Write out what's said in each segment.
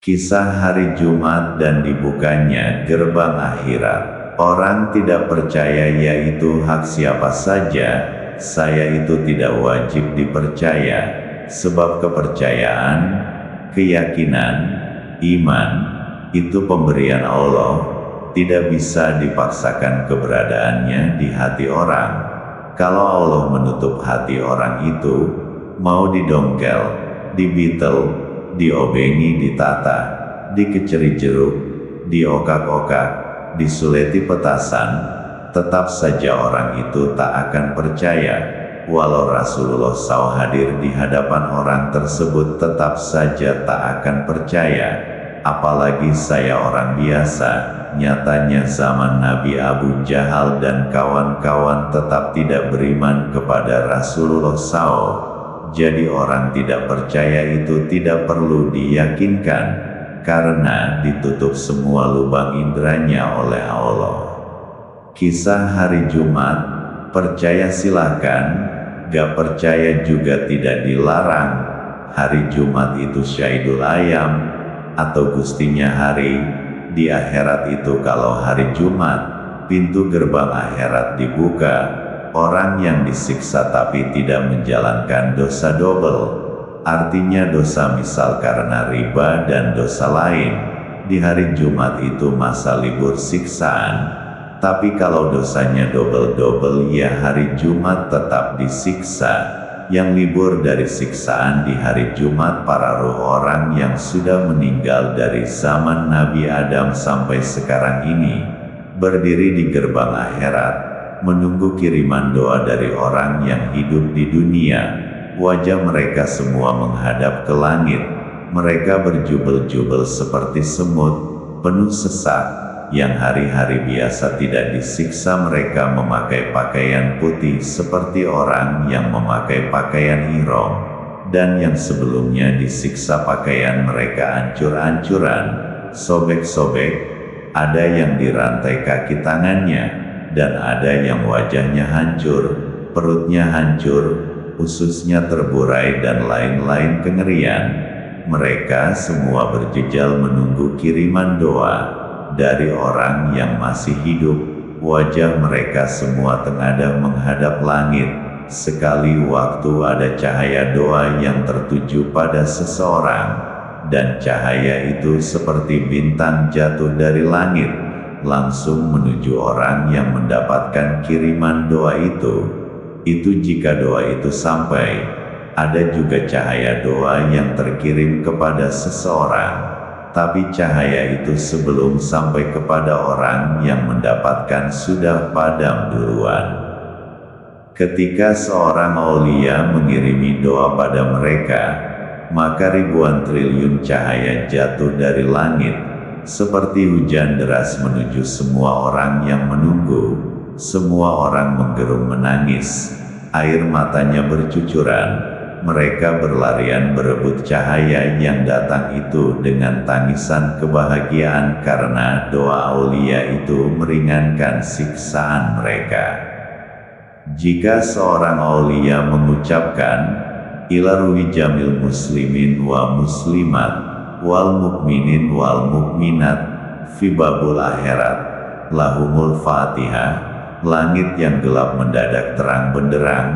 Kisah hari Jumat dan dibukanya gerbang akhirat. Orang tidak percaya yaitu hak siapa saja, saya itu tidak wajib dipercaya, sebab kepercayaan, keyakinan, iman, itu pemberian Allah, tidak bisa dipaksakan keberadaannya di hati orang. Kalau Allah menutup hati orang itu, mau didongkel, dibitel, diobengi, ditata, dikeceri jeruk, diokak-okak, disuleti petasan, tetap saja orang itu tak akan percaya. Walau Rasulullah SAW hadir di hadapan orang tersebut, tetap saja tak akan percaya. Apalagi saya orang biasa. Nyatanya zaman Nabi, Abu Jahal dan kawan-kawan tetap tidak beriman kepada Rasulullah SAW. Jadi orang tidak percaya itu tidak perlu diyakinkan, karena ditutup semua lubang inderanya oleh Allah. Kisah hari Jumat, percaya silakan, gak percaya juga tidak dilarang. Hari Jumat itu Syaidul Ayam, atau Gustinya hari. Di akhirat itu kalau hari Jumat, pintu gerbang akhirat dibuka. Orang yang disiksa tapi tidak menjalankan dosa double, artinya dosa misal karena riba dan dosa lain. Di hari Jumat itu masa libur siksaan. Tapi kalau dosanya double-double, ya hari Jumat tetap disiksa. Yang libur dari siksaan di hari Jumat para ruh orang yang sudah meninggal dari zaman Nabi Adam sampai sekarang ini, berdiri di gerbang akhirat, menunggu kiriman doa dari orang yang hidup di dunia. Wajah mereka semua menghadap ke langit. Mereka berjubel-jubel seperti semut, penuh sesak. Yang hari-hari biasa tidak disiksa, mereka memakai pakaian putih seperti orang yang memakai pakaian ihram. Dan yang sebelumnya disiksa pakaian mereka ancur-ancuran, sobek-sobek. Ada yang dirantai kaki tangannya, dan ada yang wajahnya hancur, perutnya hancur, ususnya terburai dan lain-lain kengerian. Mereka semua berjejal menunggu kiriman doa dari orang yang masih hidup. Wajah mereka semua tengadah menghadap langit. Sekali waktu ada cahaya doa yang tertuju pada seseorang, dan cahaya itu seperti bintang jatuh dari langit, langsung menuju orang yang mendapatkan kiriman doa itu. Itu jika doa itu sampai. Ada juga cahaya doa yang terkirim kepada seseorang, tapi cahaya itu sebelum sampai kepada orang yang mendapatkan sudah padam duluan. Ketika seorang aulia mengirimi doa pada mereka, maka ribuan triliun cahaya jatuh dari langit, seperti hujan deras menuju semua orang yang menunggu. Semua orang menggerung menangis, air matanya bercucuran. Mereka berlarian berebut cahaya yang datang itu dengan tangisan kebahagiaan, karena doa aulia itu meringankan siksaan mereka. Jika seorang aulia mengucapkan, Ilaruhi jamil muslimin wa muslimat, wal mukminin wal mukminat, fi babul akhirat, lahumul fatihah, langit yang gelap mendadak terang benderang.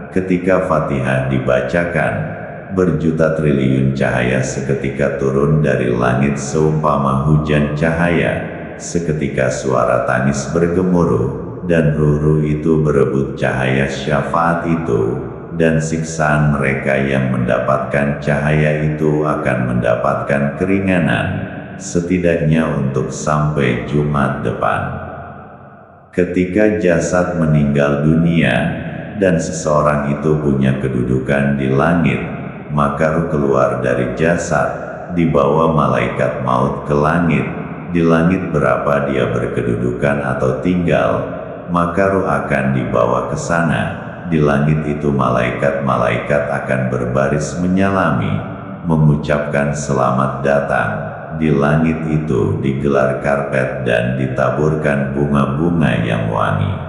Ketika Fatihah dibacakan, berjuta triliun cahaya seketika turun dari langit seumpama hujan cahaya. Seketika suara tangis bergemuruh, dan ruh-ruh itu berebut cahaya syafaat itu, dan siksaan mereka yang mendapatkan cahaya itu akan mendapatkan keringanan, setidaknya untuk sampai Jumat depan. Ketika jasad meninggal dunia, dan seseorang itu punya kedudukan di langit, maka ruh keluar dari jasad, dibawa malaikat maut ke langit. Di langit berapa dia berkedudukan atau tinggal, maka ruh akan dibawa ke sana. Di langit itu malaikat-malaikat akan berbaris menyalami, mengucapkan selamat datang. Di langit itu digelar karpet dan ditaburkan bunga-bunga yang wangi.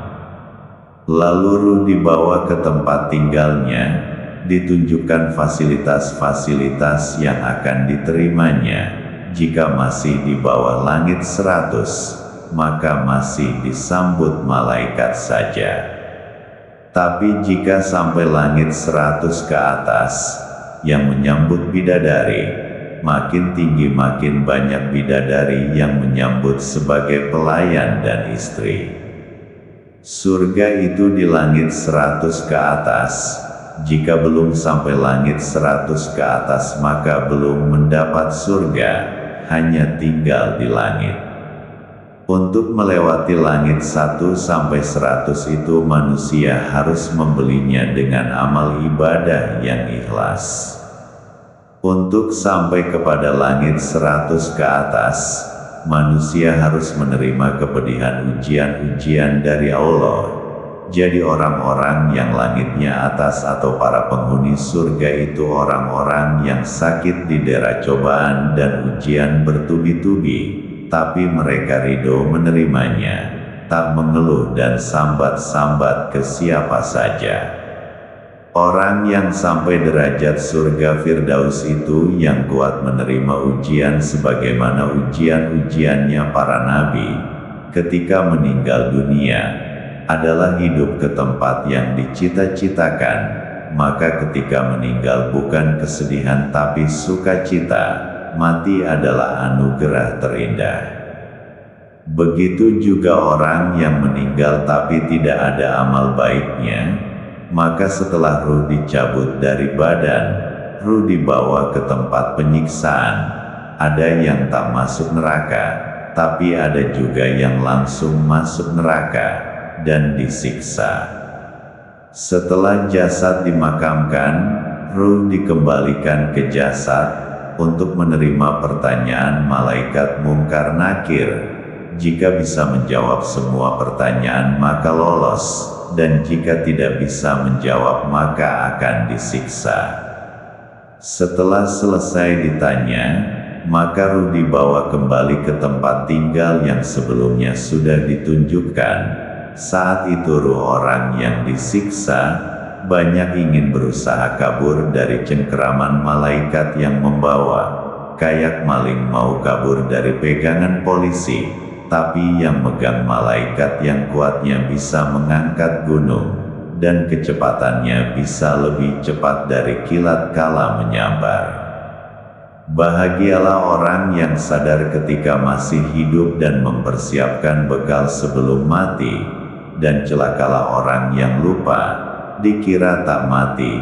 Lalu ruh dibawa ke tempat tinggalnya, ditunjukkan fasilitas-fasilitas yang akan diterimanya. jika masih di bawah langit 100, maka masih disambut malaikat saja. Tapi jika sampai langit 100 ke atas, yang menyambut bidadari, makin tinggi makin banyak bidadari yang menyambut sebagai pelayan dan istri. Surga itu di langit 100 ke atas. Jika belum sampai langit 100 ke atas maka belum mendapat surga, hanya tinggal di langit. Untuk melewati langit 1 sampai 100 itu manusia harus membelinya dengan amal ibadah yang ikhlas. Untuk sampai kepada langit 100 ke atas, manusia harus menerima kepedihan ujian-ujian dari Allah. Jadi orang-orang yang langitnya atas atau para penghuni surga itu orang-orang yang sakit didera cobaan dan ujian bertubi-tubi, tapi mereka ridho menerimanya, tak mengeluh dan sambat-sambat ke siapa saja. Orang yang sampai derajat surga Firdaus itu yang kuat menerima ujian sebagaimana ujian-ujiannya para nabi. Ketika meninggal dunia, adalah hidup ke tempat yang dicita-citakan, maka ketika meninggal bukan kesedihan tapi sukacita. Mati adalah anugerah terindah. Begitu juga orang yang meninggal tapi tidak ada amal baiknya, maka setelah ruh dicabut dari badan, ruh dibawa ke tempat penyiksaan. Ada yang tak masuk neraka, tapi ada juga yang langsung masuk neraka dan disiksa. Setelah jasad dimakamkan, ruh dikembalikan ke jasad untuk menerima pertanyaan malaikat Mungkar Nakir. Jika bisa menjawab semua pertanyaan maka lolos, dan jika tidak bisa menjawab maka akan disiksa. Setelah selesai ditanya, maka ruh dibawa kembali ke tempat tinggal yang sebelumnya sudah ditunjukkan. Saat itu ruh orang yang disiksa banyak ingin berusaha kabur dari cengkeraman malaikat yang membawa. Kayak maling mau kabur dari pegangan polisi, tapi yang megang malaikat yang kuatnya bisa mengangkat gunung, dan kecepatannya bisa lebih cepat dari kilat kala menyambar. Bahagialah orang yang sadar ketika masih hidup dan mempersiapkan bekal sebelum mati, dan celakalah orang yang lupa, dikira tak mati,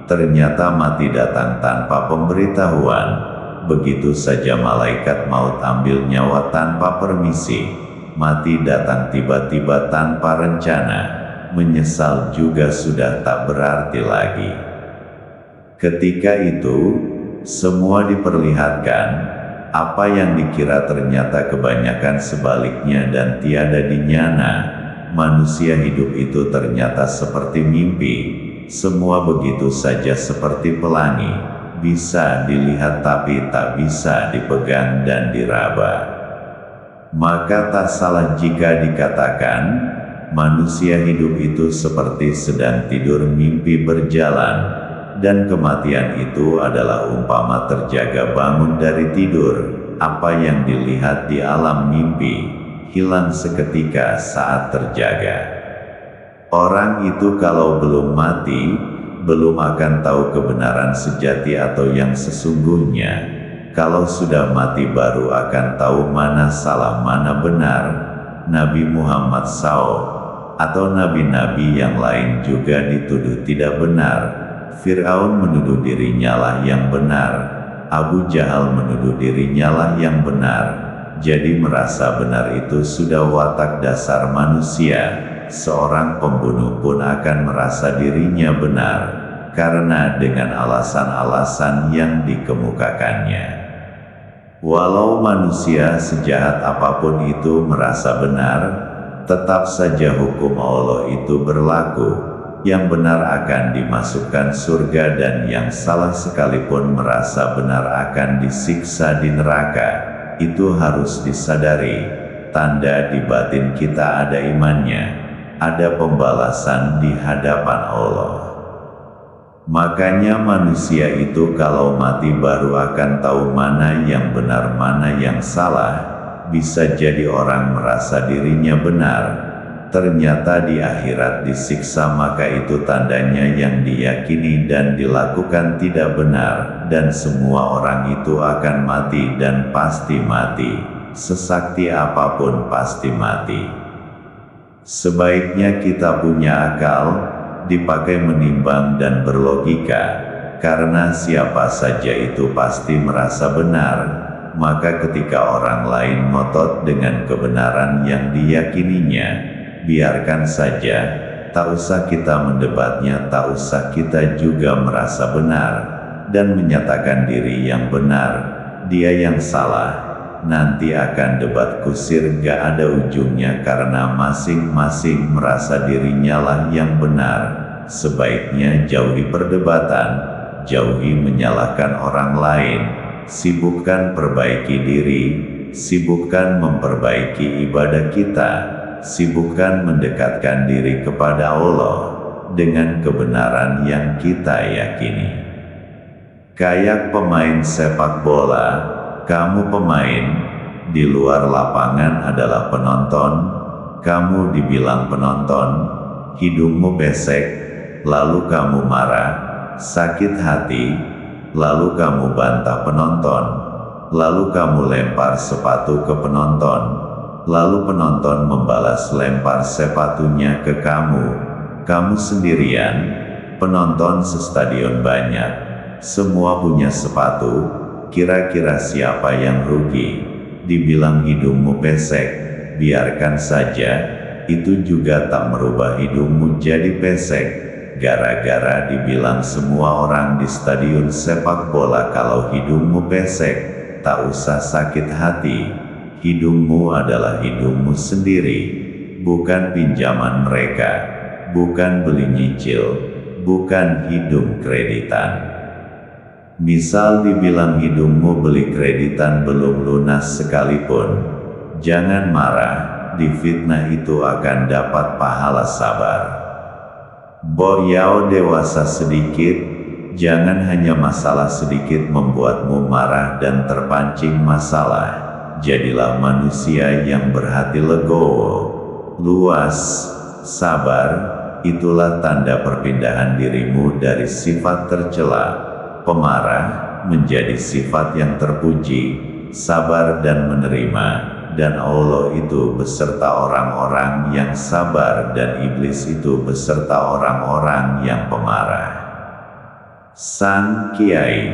ternyata mati datang tanpa pemberitahuan. Begitu saja malaikat maut ambil nyawa tanpa permisi, mati datang tiba-tiba tanpa rencana, menyesal juga sudah tak berarti lagi. Ketika itu, semua diperlihatkan, apa yang dikira ternyata kebanyakan sebaliknya dan tiada dinyana. Manusia hidup itu ternyata seperti mimpi, semua begitu saja seperti pelangi, bisa dilihat tapi tak bisa dipegang dan diraba. Maka tak salah jika dikatakan, manusia hidup itu seperti sedang tidur mimpi berjalan, dan kematian itu adalah umpama terjaga bangun dari tidur. Apa yang dilihat di alam mimpi hilang seketika saat terjaga. Orang itu kalau belum mati, belum akan tahu kebenaran sejati atau yang sesungguhnya. Kalau sudah mati baru akan tahu mana salah mana benar. Nabi Muhammad SAW atau nabi-nabi yang lain juga dituduh tidak benar. Fir'aun menuduh dirinya lah yang benar. Abu Jahal menuduh dirinya lah yang benar. Jadi merasa benar itu sudah watak dasar manusia. Seorang pembunuh pun akan merasa dirinya benar, karena dengan alasan-alasan yang dikemukakannya. Walau manusia sejahat apapun itu merasa benar, tetap saja hukum Allah itu berlaku. Yang benar akan dimasukkan surga dan yang salah sekalipun merasa benar akan disiksa di neraka. Itu harus disadari, tanda di batin kita ada imannya, ada pembalasan di hadapan Allah. Makanya manusia itu kalau mati baru akan tahu mana yang benar mana yang salah. Bisa jadi orang merasa dirinya benar, ternyata di akhirat disiksa, maka itu tandanya yang diyakini dan dilakukan tidak benar, dan semua orang itu akan mati dan pasti mati, sesakti apapun pasti mati. Sebaiknya kita punya akal, dipakai menimbang dan berlogika, karena siapa saja itu pasti merasa benar. Maka ketika orang lain ngotot dengan kebenaran yang diyakininya, biarkan saja, tak usah kita mendebatnya, tak usah kita juga merasa benar, dan menyatakan diri yang benar, dia yang salah. Nanti akan debat kusir gak ada ujungnya karena masing-masing merasa dirinya lah yang benar. Sebaiknya jauhi perdebatan, jauhi menyalahkan orang lain. Sibukkan perbaiki diri, sibukkan memperbaiki ibadah kita, sibukkan mendekatkan diri kepada Allah dengan kebenaran yang kita yakini. Kayak pemain sepak bola, kamu pemain, di luar lapangan adalah penonton, kamu dibilang penonton, hidungmu pesek, lalu kamu marah, sakit hati, lalu kamu bantah penonton, lalu kamu lempar sepatu ke penonton, lalu penonton membalas lempar sepatunya ke kamu sendirian, penonton sestadion banyak, semua punya sepatu, kira-kira siapa yang rugi? Dibilang hidungmu pesek, biarkan saja, itu juga tak merubah hidungmu jadi pesek. Gara-gara dibilang semua orang di stadion sepak bola kalau hidungmu pesek, tak usah sakit hati. Hidungmu adalah hidungmu sendiri, bukan pinjaman mereka, bukan beli nyicil, bukan hidung kreditan. Misal dibilang hidungmu beli kreditan belum lunas sekalipun, jangan marah, difitnah itu akan dapat pahala sabar. Boyau dewasa sedikit, jangan hanya masalah sedikit membuatmu marah dan terpancing masalah. Jadilah manusia yang berhati legowo, luas, sabar, itulah tanda perpindahan dirimu dari sifat tercela, pemarah, menjadi sifat yang terpuji, sabar dan menerima. Dan Allah itu beserta orang-orang yang sabar dan iblis itu beserta orang-orang yang pemarah. Sang Kiai